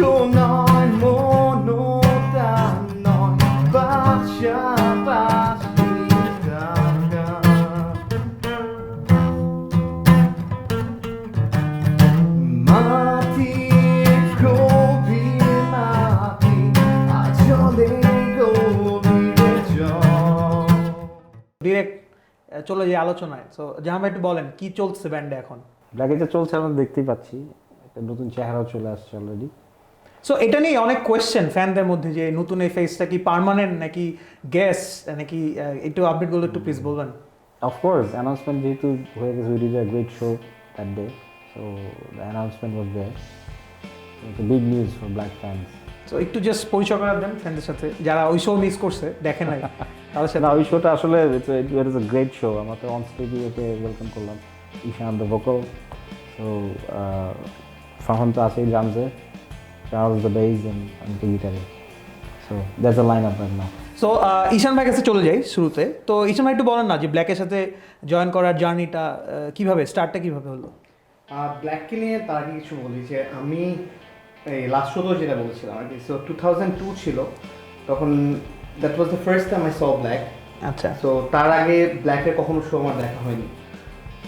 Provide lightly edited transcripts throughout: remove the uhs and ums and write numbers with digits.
নয় মনটা নয় পাশাপাশি থাকা মাটির গভীর মাটি আচলে গভীরে জল। ডিরেক্ট চলে যায় আলোচনায়। সো জাহান ভাই একটু বলেন কি চলছে ব্যান্ডে এখন? ব্ল্যাকে যে চলছে আমরা দেখতেই পাচ্ছি, একটা নতুন চেহারাও চলে আসছে অলরেডি। সো এটা নিয়ে অনেক কোয়েশ্চেন ফ্যানদের মধ্যে যে নতুন এই ফেসটা কি পার্মানেন্ট নাকি গ্যাস নাকি একটু আপডেটগুলো একটু প্লিজ বলবেন। অফকোর্স অ্যানাউন্সমেন্ট যেহেতু হয়ে গেছে, we did a great show that day, so the announcement was there. It's a big news for black fans. So একটু জাস্ট পরিচয় করে দেন ফ্যানদের সাথে যারা ওই শো মিস করছে, দেখে নাই তাদের সাথে। না, ওই শোটা আসলে it is a great show. আমরা তো অন স্টেজে ওকে ওয়েলকাম করলাম, Ishaan the vocal, so Fahan তো আছেই ড্রামসে, Charles the bass and the গিটারে, so that's a line up right now. So Ishaan ভাইয়ের কাছে চলে যাই শুরুতে। তো ঈশান ভাই একটু বলেন না যে ব্ল্যাকের সাথে জয়েন করার জার্নিটা কিভাবে, স্টার্টটা কিভাবে হলো? ব্ল্যাককে নিয়ে তার আগে কিছু বলি যে আমি এই লাস্ট শো যেটা বলেছিলাম আর কি, সো 2002 ছিল তখন, that was the first time I saw Black. আচ্ছা। সো তার আগে ব্ল্যাকের কখনো শো আমার দেখা হয়নি।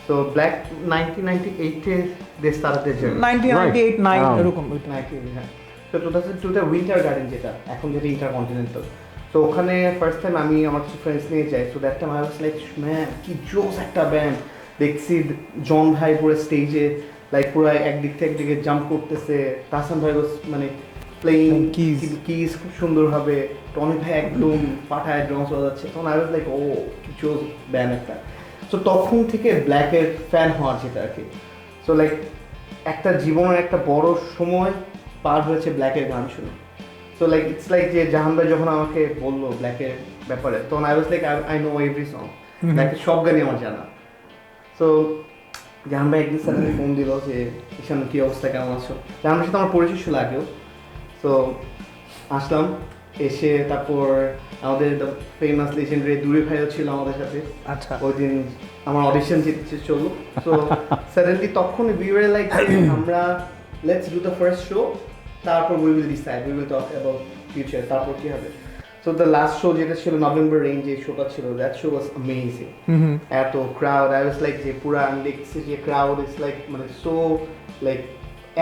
সো ব্ল্যাক 1998-এ দে স্টার্টেড জার্নি, 1998-9 এরকম। 98, হ্যাঁ। তো 2002-তে উইন্টার গার্ডেন, যেটা এখন যেটা ইন্টারকন্টিনেন্টাল, তো ওখানে ফার্স্ট টাইম আমি আমার কিছু ফ্রেন্ডস নিয়ে যাই। So that time I was like man কি জোস একটা ব্যান্ড। দেখছি জন ভাই পুরো স্টেজে লাইক পুরো একদিক থেকে একদিকে জাম্প করতেছে, তাহসান ভাই মানে প্লেইং কিস খুব সুন্দরভাবে, টনি ভাই একদম পাঠায় ড্রামস বাজাচ্ছে। তখন আই ওয়াজ লাইক ও কি জোস ব্যান্ড একটা। সো তখন থেকে ব্ল্যাকের ফ্যান হওয়ার যেটা আর কি। সো লাইক একটা জীবনের একটা বড় সময় পার হয়েছে ব্ল্যাকের গান শুনে। সো লাইক ইটস লাইক যে জাহান ভাই যখন আমাকে বললো ব্ল্যাকের ব্যাপারে, তখন I was like I know every song, ব্ল্যাকের সব গানই আমার জানা। সো জাহান ভাই একদিন স্যার ফোন দিল যে ঈশান কী অবস্থা, কেমন আছো? জাহান ভাই সাথে আমার পরিচয় ছিল আগেও। সো আসলাম, এসে তারপর আমাদের ফেমাস লেজেন্ডারি দূরে ভাইও ছিল আমাদের সাথে। আচ্ছা। ওই দিন আমার অডিশন জিতছে চলো। সো সাডেনলি তখন উই ওয়ার লাইক আমরা let's do the first show, তারপর we will decide, we will talk about future, তারপর কী হবে। সো দ্য লাস্ট শো যেটা ছিল নভেম্বর রেঞ্জ, যে শোটা ছিল, দ্যাট শো ওয়াজ অ্যামেজিং। এত ক্রাউড, আই ওয়াজ লাইক যে পুরা আমি দেখছি যে ক্রাউড ইজ লাইক মানে সো লাইক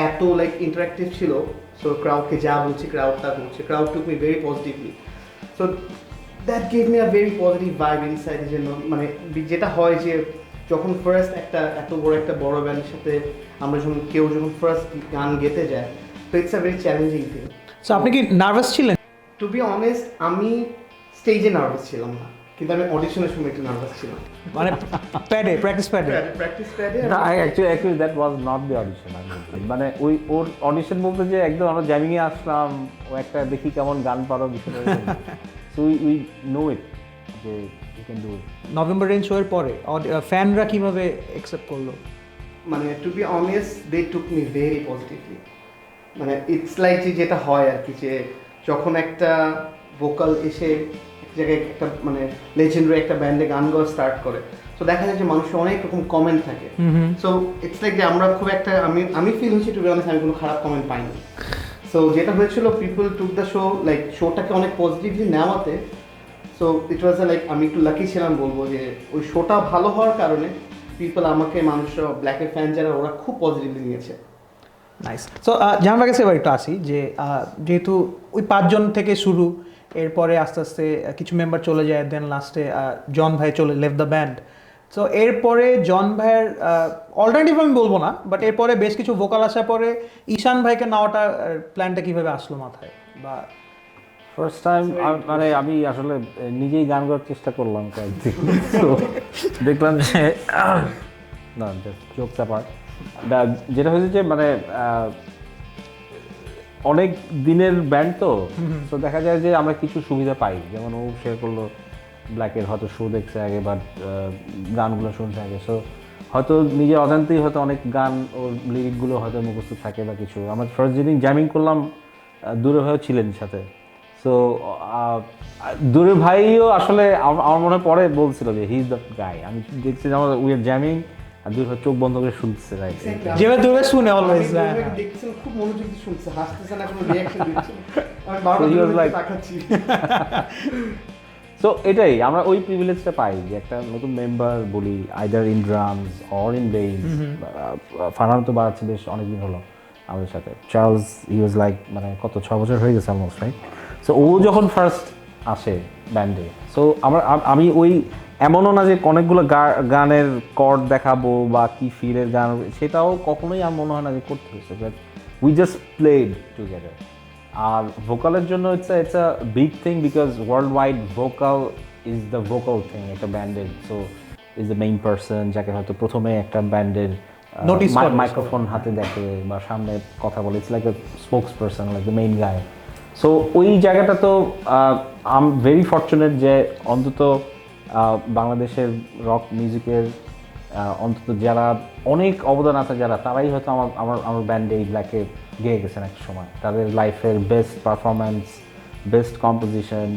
এত লাইক ইন্টারাক্টিভ ছিল। সো ক্রাউডকে যা বলছি ক্রাউড তা করছে, crowd took me very positively. So that gave me a very positive vibe inside. এর জন্য মানে যেটা হয় যে যখন ফার্স্ট একটা এত বড় ব্যান্ডের সাথে আমরা যখন ফার্স্ট গান গেতে যায়, তো it's a very challenging thing. So আপনি কি নার্ভাস ছিলেন? টু বি অনেস্ট আমি স্টেজে নার্ভাস ছিলাম না, কিন্তু আমি অডিশনের সময় একটু নার্ভাস ছিলাম। মানে প্র্যাকটিস প্যাডে না, actually that was not the audition. মানে ওর অডিশন বলতে যে একদম আমরা জ্যামিংয়ে আসলাম, ও একটা দেখি কেমন গান পারো বিষয়টা। সো উই নো ইট যে you can do it. November range show এর পরে ফ্যানরা কিভাবে অ্যাকসেপ্ট করলো? মানে to be honest they took me very positively. মানে ইটস লাইক যেটা হয় আর কি, যে যখন একটা ভোকাল এসে এক জায়গায় একটা মানে লেজেন্ডারি একটা ব্যান্ডে গান গাওয়া স্টার্ট করে, সো দেখা যায় যে মানুষের অনেক রকম কমেন্ট থাকে। সো ইটস লাইক যে আমরা খুব একটা আমি ফিল হচ্ছে টু বি অনেস্ট আমি কোনো খারাপ কমেন্ট পাইনি। সো যেটা হয়েছিল people took the show like শোটাকে অনেক পজিটিভলি নেওয়াতে। সো ইট ওয়াজ লাইক আমি একটু লাকি ছিলাম বলবো যে ওই শোটা ভালো হওয়ার কারণে পিপল আমাকে, মানুষরা ব্ল্যাকের ফ্যান যারা, ওরা খুব পজিটিভলি নিয়েছে। নাইস। সো জাহান ভাইয়ের কাছে এবার একটু আসি যে যেহেতু ওই 5 জন থেকে শুরু, এরপরে আস্তে আস্তে কিছু মেম্বার চলে যায়, দেন লাস্টে জন ভাই লেফট দ্য ব্যান্ড। সো এরপরে জন ভাইয়ের অল্টারনেটিভ আমি বলবো না, বাট এরপরে বেশ কিছু ভোকাল আসার পরে ঈশান ভাইকে নেওয়াটা প্ল্যানটা কীভাবে আসলো মাথায়? বা ফার্স্ট টাইম মানে আমি আসলে নিজেই গান করার চেষ্টা করলাম কয়েকদিন, তো দেখলাম যে না, জাস্ট জোকস অ্যাপার্ট, যেটা হয়েছে যে মানে অনেক দিনের ব্যান্ড তো দেখা যায় যে আমরা কিছু সুবিধা পাই, যেমন ও শেয়ার করলো ব্ল্যাকের হয়তো শো দেখছে আগে, বাট গানগুলো শুনছে আগে, সো হয়তো নিজের অজান্তেই হয়তো অনেক গান ওর লিরিকগুলো হয়তো মুখস্থ থাকে বা কিছু। আমরা ফার্স্ট যেদিন জ্যামিং করলাম দূরে ভাইও ছিলেন সাথে, সো দূরে ভাইও আসলে আমার মনে পরে বলছিল যে হি ইজ দ্য গাই। আমি দেখছি যে আমরা উই আর জ্যামিং আর দুই ভাই চোখ বন্ধ করে শুনছে রাইট যেভাবে দূরে শুনে অলওয়েজ দেখছেন খুব মনোযোগ দিয়ে শুনছে, হাসতেছেন না, কোনো রিঅ্যাকশন দিচ্ছেন। আমি So he was বারবার like- তাকাচ্ছি। সো এটাই আমরা ওই প্রিভিলেজটা পাই যে একটা নতুন মেম্বার বলি either in drums or in base. Farhan তো বাড়াচ্ছে বেশ অনেকদিন হলো আমাদের সাথে। চার্লস হি ওয়াজ লাইক মানে কত 6 বছর হয়ে গেছে অলমোস্ট রাইট। সো ও যখন ফার্স্ট আসে ব্যান্ডে, সো আমি ওই এমনও না যে অনেকগুলো গানের কর্ড দেখাবো বা কি ফিলের গান, সেটাও কখনোই আমার মনে হয় না যে করতে হয়েছে, but we just played together. আর ভোকালের জন্য it's a big thing because worldwide vocal is the vocal thing একটা ব্যান্ডের। So is the main person যাকে হয়তো প্রথমে একটা ব্যান্ডের Notice করে মাইক্রোফোন হাতে দেখে বা সামনে কথা বলে, it's like a spokes person, like the main guy. So ওই জায়গাটা তো আই এম ভেরি ফর্চুনেট যে অন্তত বাংলাদেশের রক মিউজিকের অন্তত যারা অনেক অবদান আছে যারা, তারাই হয়তো আমার ব্যান্ডে এই ব্ল্যাকে গেয়ে গেছেন একটা সময়। তাদের লাইফের best performance, best composition,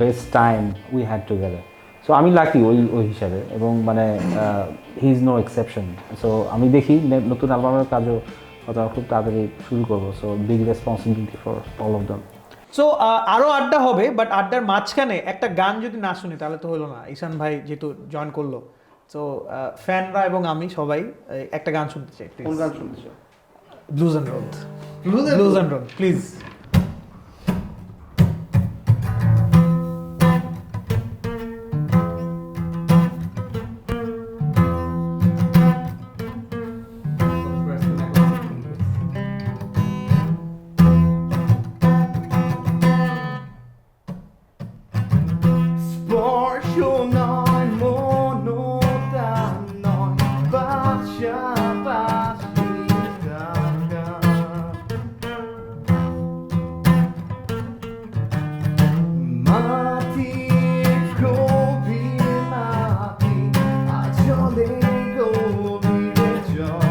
best time we had together. So আমি লাকি ওই হিসাবে, এবং মানে he is no exception. So আমি দেখি নতুন অ্যালবামের কাজও হয়তো খুব তাড়াতাড়ি শুরু করবো। So big responsibility for all of them. So আরও আড্ডা হবে, বাট আড্ডার মাঝখানে একটা গান যদি না শুনি তাহলে তো হলো না। ঈশান ভাই যেহেতু জয়েন করলো, সো ফ্যানরা এবং আমি সবাই একটা গান শুনতে চাই। কোন গান শুনতে চাও? Blues and road, Blues and blues and road please. স্পর্শ নয়, মনতান নয়, পাশাপাশি থাকা। মাটির গভীর মাটি, আঁচলে গভীরে জল।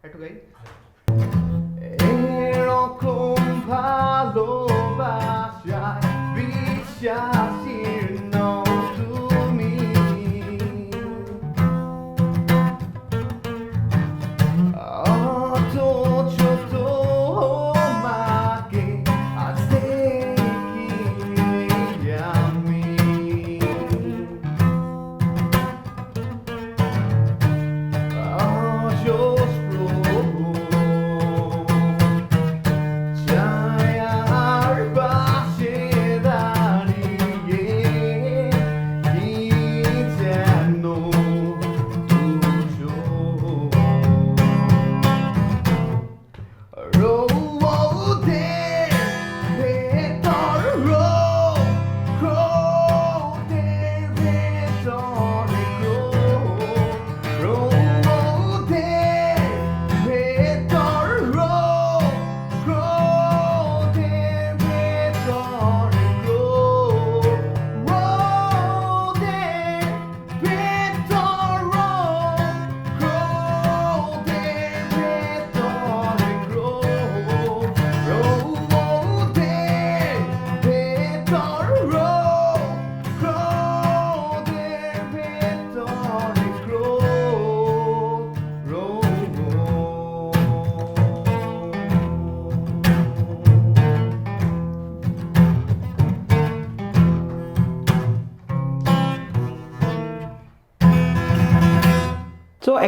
একটু গাই। এরকম ভালোবাসায় বিশ্বাসীর নও তুমি, অথচ তোমাকে আজ দেখি আমি। ছায়ার পাশে দাঁড়িয়ে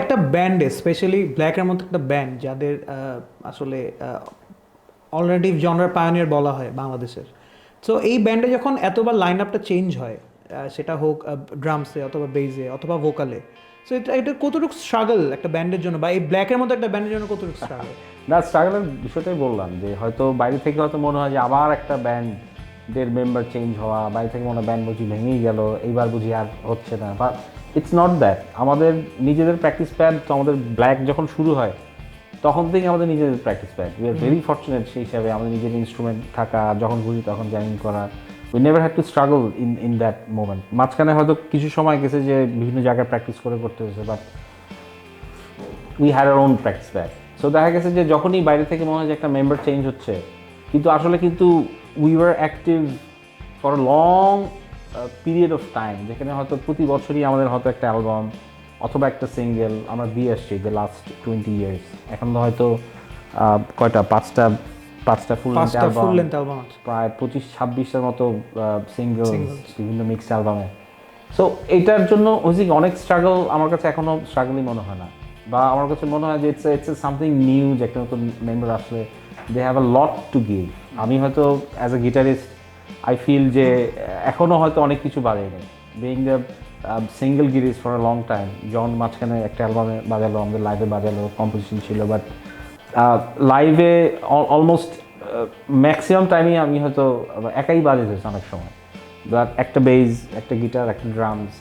একটা ব্যান্ডে স্পেশালি ব্ল্যাকের মতো একটা ব্যান্ড যাদের আসলে অলরেডি জনরার পায়োনিয়ার বলা হয় বাংলাদেশের, সো এই ব্যান্ডে যখন এতবার লাইন আপটা চেঞ্জ হয়, সেটা হোক ড্রামসে অথবা বেজে অথবা ভোকালে, সো এটা কতটুকু স্ট্রাগল একটা ব্যান্ডের জন্য, বা এই ব্ল্যাকের মতো একটা ব্যান্ডের জন্য কতটুকু স্ট্রাগল? না, স্ট্রাগলের বিষয়টাই বললাম যে হয়তো বাইরে থেকে হয়তো মনে হয় যে আবার একটা ব্যান্ডের মেম্বার চেঞ্জ হওয়া, বাইরে থেকে মনে হয় ব্যান্ড বুঝি ভেঙেই গেল, এইবার বুঝি আর হচ্ছে না, বা ইটস নট দ্যাট। আমাদের নিজেদের প্র্যাকটিস প্যাড তো আমাদের ব্ল্যাক যখন শুরু হয় তখন থেকে আমাদের নিজেদের practice pad, we are very fortunate সেই হিসাবে আমাদের নিজের ইনস্ট্রুমেন্ট থাকা, যখন খুশি তখন জ্যামিং করা, we never had to struggle in that moment. মাঝখানে হয়তো কিছু সময় গেছে যে বিভিন্ন জায়গায় প্র্যাকটিস করতে হয়েছে, but we had our own practice pad. So দেখা গেছে যে যখনই বাইরে থেকে মনে হয় যে একটা মেম্বার চেঞ্জ হচ্ছে, কিন্তু আসলে কিন্তু we were active for long period of time, যেখানে হয়তো প্রতি বছরই আমাদের হয়তো একটা অ্যালবাম অথবা একটা সিঙ্গেল আমরা দিয়ে আসছি দ্য লাস্ট 20 years। এখন তো হয়তো কয়টা পাঁচটা ফুল লেন্থ অ্যালবাম, প্রায় 25-26টার মতো সিঙ্গেল, বিভিন্ন মিক্সড অ্যালবামে। সো এইটার জন্য হচ্ছে অনেক স্ট্রাগল আমার কাছে এখনও স্ট্রাগলই মনে হয় না, বা আমার কাছে মনে হয় যে ইটস সামথিং নিউ, যে একটা নতুন মেম্বার আসলে they have a lot to give. আমি হয়তো as a guitarist I feel যে এখনও হয়তো অনেক কিছু বাড়েনি, being the single guitarist for a long time. John মাঝখানে একটা অ্যালবামে বাজালো, আমাদের লাইভে বাজালো, কম্পোজিশন ছিল, বাট লাইভে অলমোস্ট ম্যাক্সিমাম টাইমই আমি হয়তো একাই বাজাইছি অনেক সময়, বাট একটা বেজ, একটা গিটার, একটা ড্রামস।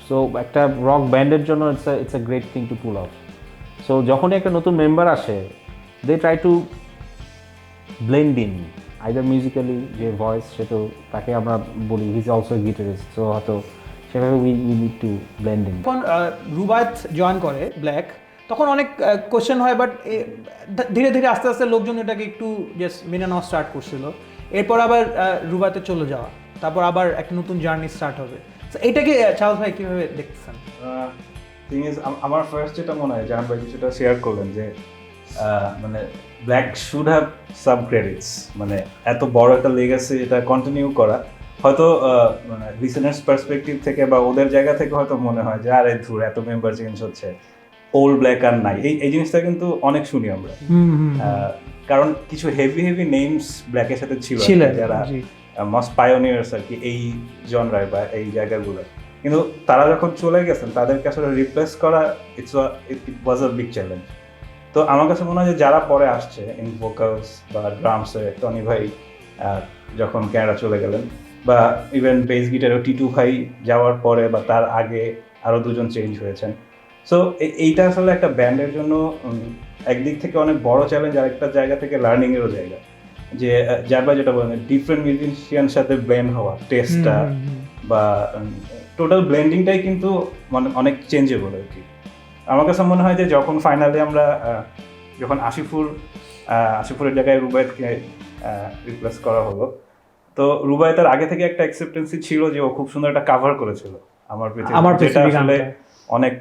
সো একটা রক ব্যান্ডের জন্য it's a great thing to pull off. So যখনই একটা নতুন মেম্বার আসে, they try to blend in either musically, যে ভয়েস, সে তো তাকে আমরা বলি he is also guitarist, so হয়তো সেভাবে we need to blend in. যখন রুবায়েত জয়েন করে ব্ল্যাক, তখন অনেক কোশ্চেন হয়, বাট ধীরে ধীরে আস্তে আস্তে লোকজন এটাকে একটু জাস্ট মেনে নেওয়া স্টার্ট করছিল। এরপর আবার রুবায়েতে চলে যাওয়া, তারপর আবার একটা নতুন জার্নি স্টার্ট হবে। তো এটাকে চার্লস ভাই কীভাবে দেখতেছেন? থিং ইজ, আমার ফার্স্ট যেটা মনে হয়, জাহান ভাই সেটা শেয়ার করলেন যে মানে black should have some credits, মানে এত বড় একটা লেগাসি এটা কন্টিনিউ করা, হয়তো মানে লিসেনার্স পার্সপেক্টিভ থেকে বা ওদের জায়গা থেকে হয়তো মনে হয় যে আরে ধুর এত মেম্বার চেঞ্জ হচ্ছে, ওল্ড ব্ল্যাক আর নাই। এই জিনিসটা কিন্তু অনেক শুনি আমরা, কারণ কিছু হেভি নেমস ব্ল্যাকের সাথে ছিল যারা মোস্ট পায়োনিয়ার্স আর কি এই জনরায় বা এই জায়গাগুলোয়, কিন্তু তারা যখন চলে গেছেন তাদেরকে আসলে রিপ্লেস করা ইট ওয়াজ আ বিগ চ্যালেঞ্জ। তো আমার কাছে মনে হয় যে যারা পরে আসছে ইন ভোকালস বা ড্রামসে, টনি ভাই যখন ক্যানাডা চলে গেলেন, বা ইভেন বেস গিটারও টিটু ভাই যাওয়ার পরে বা তার আগে আরও দুজন চেঞ্জ হয়েছেন। সো এইটা আসলে একটা ব্যান্ডের জন্য একদিক থেকে অনেক বড় চ্যালেঞ্জ, আরেকটা জায়গা থেকে লার্নিংয়েরও জায়গা, যে যার বা যেটা বলেন ডিফারেন্ট মিউজিশিয়ান সাথে ব্লেন্ড হওয়া, টেস্টটা বা টোটাল ব্লেন্ডিংটাই কিন্তু মানে অনেক চেঞ্জেবল আর কি। আমার কাছে মনে হয় যে যখন ফাইনালি আমরা যখন আশিফুরের জায়গায় রুবায়েতকে রিপ্লেস করা হলো, তো রুবায়েতের আগে থেকে একটা অ্যাকসেপ্টেন্সি ছিল যে ও খুব সুন্দর একটা কাভার করেছিল আমার পৃথিবী, যেটা আসলে অনেক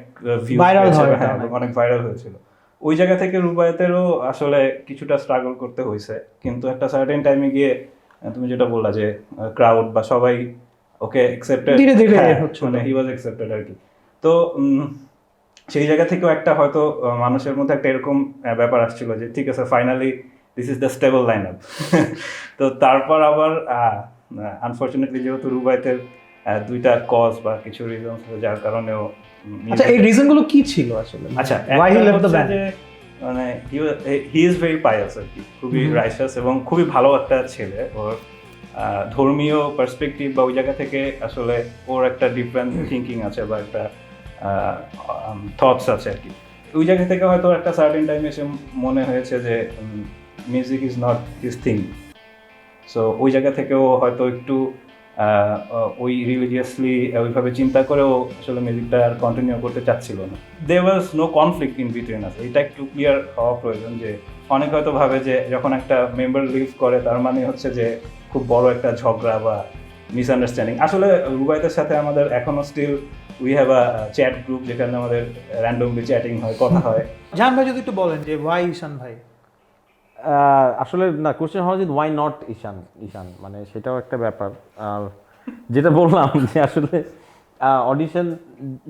অনেক ভাইরাল হয়েছিল। ওই জায়গা থেকে রুবায়েতেরও আসলে কিছুটা স্ট্রাগল করতে হয়েছে, কিন্তু একটা সার্টেন টাইমে গিয়ে তুমি যেটা বললা যে ক্রাউড বা সবাই ওকে অ্যাকসেপ্টেড, মানে হি ওয়াজ অ্যাকসেপ্টেড আর কি। তো সেই জায়গা থেকেও একটা হয়তো মানুষের মধ্যে একটা এরকম ব্যাপার আসছিল যে ঠিক আছে finally this is the stable line up. তো তারপর আবার আনফর্চুনেটলি যেহেতু রুবায়েতের দুইটা কজ বা কিছু রিজন যার কারণেও, আচ্ছা এই রিজনগুলো কি ছিল আসলে? আচ্ছা, why he left the band? মানে হি ইজ ভেরি পায়াস আর কি, খুবই রাইচাস এবং খুবই ভালো একটা ছেলে। ওর ধর্মীয় পার্সপেক্টিভ বা ওই জায়গা থেকে আসলে ওর একটা ডিফারেন্ট থিঙ্কিং আছে বা একটা থটস আছে আর কি। ওই জায়গা থেকে হয়তো একটা সার্টেন টাইমে এসে মনে হয়েছে যে music is not his thing. So ওই জায়গা থেকেও হয়তো একটু ওই রিলিজিয়াসলি ওইভাবে চিন্তা করেও আসলে মিউজিকটা আর কন্টিনিউ করতে চাচ্ছিল না। There was no conflict in between us, এটা একটু ক্লিয়ার হওয়া প্রয়োজন। যে অনেক হয়তো ভাবে যে যখন একটা মেম্বার লিভ করে তার মানে হচ্ছে যে খুব বড় একটা ঝগড়া বা মিসআন্ডারস্ট্যান্ডিং। আসলে রুবায়েতের সাথে আমাদের এখনো still we have a chat group যেখানে আমাদের র্যান্ডমলি চ্যাটিং হয়, কথা হয়। জাহান ভাই যদি একটু বলেন যে ওয়াই ঈশান ভাই? আসলে না, কোশ্চেন হওয়া উচিত ওয়াই নট ঈশান, মানে সেটাও একটা ব্যাপার। আর যেটা বললাম যে আসলে অডিশন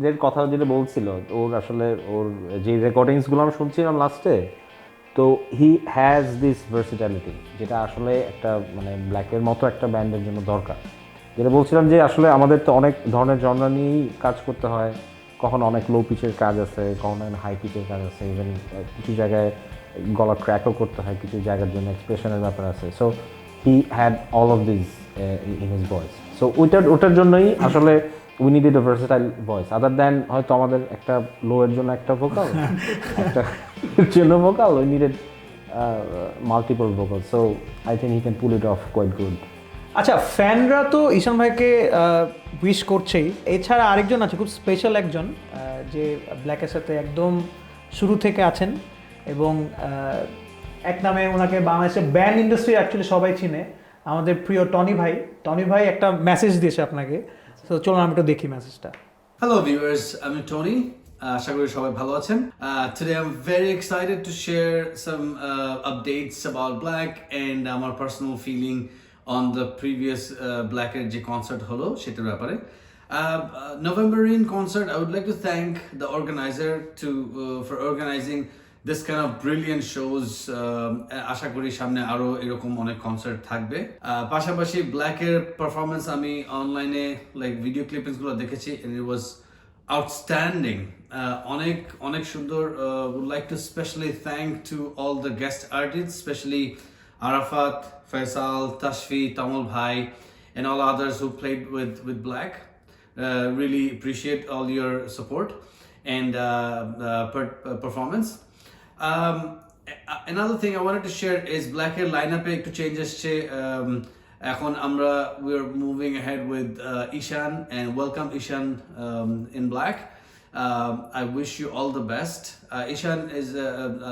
এর কথা যেটা বলছিল, ওর আসলে ওর যে রেকর্ডিংসগুলো আমরা শুনছিলাম লাস্টে, তো হি হ্যাজ দিস ভার্সিটালিটি, যেটা আসলে একটা মানে ব্ল্যাকের মতো একটা ব্যান্ডের জন্য দরকার। যেটা বলছিলাম যে আসলে আমাদের তো অনেক ধরনের জনরা নিয়েই কাজ করতে হয়, কখনো অনেক লো পিচের কাজ আছে, কখনো হাই পিচের কাজ আছে, ইভেন কিছু জায়গায় গলা ক্র্যাকও করতে হয়, কিছু জায়গার জন্য এক্সপ্রেশনের ব্যাপার আছে। So he had all of this in his voice. So ওটার জন্যই আসলে we needed a versatile voice, other than হয়তো আমাদের একটা লো এর জন্য একটা ভোকাল, একটা জন্য vocal, we needed multiple vocal. So I think he can pull it off quite good. আচ্ছা, ফ্যানরা তো ঈশান ভাইকে উইশ করছেই, এছাড়া আরেকজন আছে খুব স্পেশাল একজন, যে ব্ল্যাকের সাথে একদম শুরু থেকে আছেন এবং এক নামে ওনাকে বাংলাদেশের ব্যান্ড ইন্ডাস্ট্রি অ্যাকচুয়ালি সবাই চিনে, আমাদের প্রিয় টনি ভাই। টনি ভাই একটা মেসেজ দিয়েছে আপনাকে, তো চলুন আমি একটু দেখি মেসেজটা। Hello viewers, I'm Tony. আশা করি সবাই ভালো আছেন। Today I'm very excited to share some updates about Black and my personal feeling on the previous Black-এর যে concert হলো সেটার ব্যাপারে। November in concert, I would like to thank the organizer for organizing this kind of brilliant shows. আশা করি সামনে আরো এরকম অনেক concert থাকবে। পাশাপাশি ব্ল্যাকের পারফরমেন্স আমি অনলাইনে লাইক ভিডিও ক্লিপিংস গুলো দেখেছি, and it was outstanding. অনেক সুন্দর। Would like to specially thank to all the guest artists, especially Arafat, Faisal, Tashfi, Tamal Bhai, and all others who played with Black. Really appreciate all your support and performance. Another thing I wanted to share is Black-এর lineup-এ একটু change আসছে। এখন আমরা we're moving ahead with Ishan, and welcome Ishan in Black. I wish you all the best. Ishan is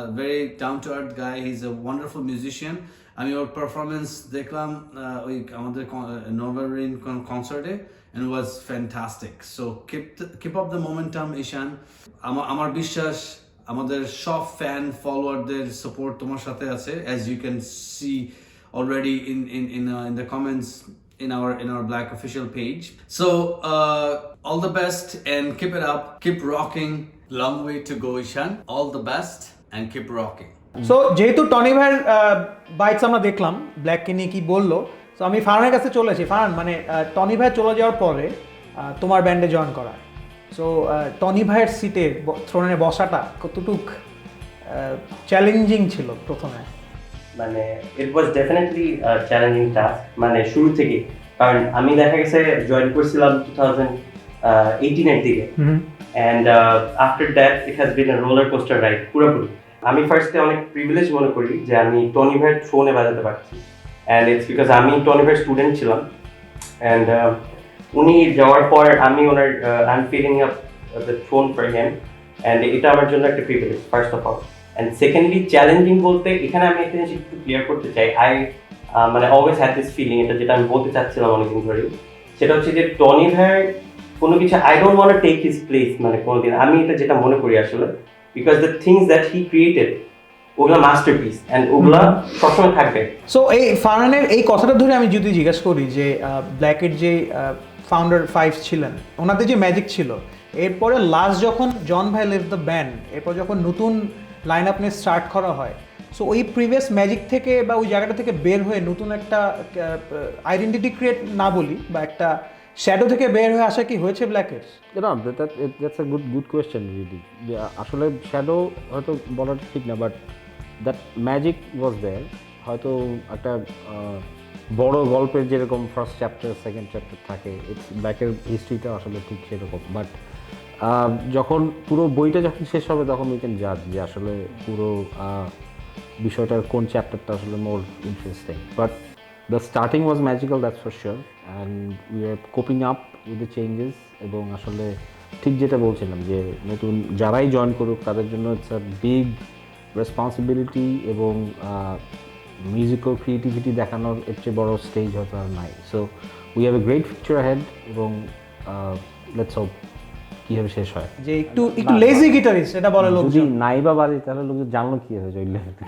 a very down-to-earth guy. He's a wonderful musician. আমি ওর performance দেখলাম ওই আমাদের নভেম্বরিন কনসার্টে, and it was fantastic. So keep up the momentum, Ishan. আমার বিশ্বাস আমাদের সব fan ফলোয়ারদের support তোমার সাথে আছে, as you can see already in the comments in our Black official page. So all the best and keep it up, keep rocking. Long way to go, Ishan. All the best and keep rocking. So যেহেতু Tony ভাইয়ের bytes আমরা দেখলাম ব্ল্যাককে নিয়ে কি বললো, তো আমি ফারহানের কাছে চলে আসি। ফারহান, মানে টনি ভাই চলে যাওয়ার পরে তোমার ব্যান্ডে জয়েন করা, সো টনি ভাইয়ের সিটে থ্রোনে বসাটা কতটুক চ্যালেঞ্জিং ছিল প্রথমে? মানে ইট ওয়াজ ডেফিনেটলি চ্যালেঞ্জিং টাস্ক, মানে শুরু থেকে। কারণ আমি দেখা গেছে জয়েন করছিলাম 2018 এর দিকে, and after that it has been a roller coaster ride পুরোপুরি। আমি ফার্স্টে অনেক প্রিভিলেজ মনে করি যে আমি টনি ভাইয়ের ফোনে বাজাতে পারছি, অ্যান্ড ইটস বিকজ আমি টনি ভাইয়ের স্টুডেন্ট ছিলাম। অ্যান্ড উনি যাওয়ার পর আমি ওনার I am filling up the phone for him, and এটা আমার জন্য একটা privilege first of all. And secondly challenging বলতে এখানে আমি একটা জিনিস একটু ক্লিয়ার করতে চাই। মানে অলওয়েজ হ্যাড দিস ফিলিং, এটা যেটা আমি বলতে চাচ্ছিলাম অনেকদিন ধরেই, সেটা হচ্ছে যে টনি ভাইয়ের কোনো কিছু I don't want to take his place, মানে কোনোদিন আমি এটা যেটা মনে করি আসলে, because the things that he created ওগুলো মাস্টারপিস, অ্যান্ড ওগুলা সবসময় থাকবে। সো এই ফারহানের এই কথাটা ধরে আমি যদি জিজ্ঞেস করি যে ব্ল্যাকের যে ফাউন্ডার 5 ছিলেন, ওনাদের যে ম্যাজিক ছিল, এরপরে লাস্ট যখন জন ভাই লেভ দ্য ব্যান্ড, এরপর যখন নতুন লাইন আপ নিয়ে স্টার্ট করা হয়, সো ওই প্রিভিয়াস ম্যাজিক থেকে বা ওই জায়গাটা থেকে বের হয়ে নতুন একটা আইডেন্টিটি ক্রিয়েট না বলি, বা একটা শ্যাডো থেকে বের হয়ে আসা কি হয়েছে ব্ল্যাকের? That's a good question really. আসলে শ্যাডো হয়তো বলাটা ঠিক না, বাট দ্যাট ম্যাজিক ওয়াজ দেয়ার। হয়তো একটা বড় গল্পের যেরকম ফার্স্ট চ্যাপ্টার সেকেন্ড চ্যাপ্টার থাকে, ব্ল্যাকের হিস্ট্রিটা আসলে ঠিক সেরকম। বাট যখন পুরো বইটা যখন শেষ হবে তখন উই ক্যান জাজ যে আসলে পুরো বিষয়টার কোন চ্যাপ্টারটা আসলে more interesting. But the starting was magical, that's for sure, and we are coping up with the changes. এবং আসলে ঠিক যেটা বলছিলাম যে নতুন যারাই জয়েন করুক তাদের জন্য ইটস আ বিগ রেসপন্সিবিলিটি, এবং মিউজিক্যাল ক্রিয়েটিভিটি দেখানোর এর চেয়ে বড় স্টেজ হয়তো আর নাই। So we have a great future ahead, এবং লেটস হোপ কীভাবে শেষ হয়। যে একটু লেজি গিটারিস্ট এটা বলে লোক, যদি নাই বা বাজে তাহলে লোক জানলো কী হয়েছে ওই লেভেলে।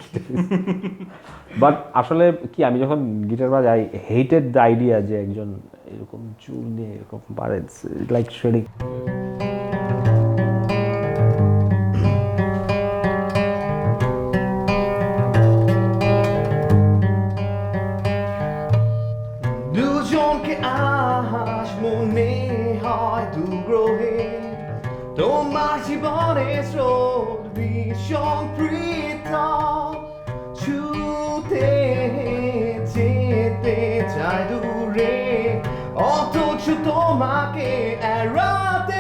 বাট আসলে কি, আমি যখন গিটার বাজাই হেটেড দ্য আইডিয়া যে একজন এরকম চুল নিয়ে এরকম পারে লাইক শেডিং। দুজনকে আজ মনে হয় দুগ্রহে, তোমার জীবনে স্রোত ভীষণ প্রীতম, ছুতে যেতে চাই দূরে, অথচ তোমাকে এড়াতে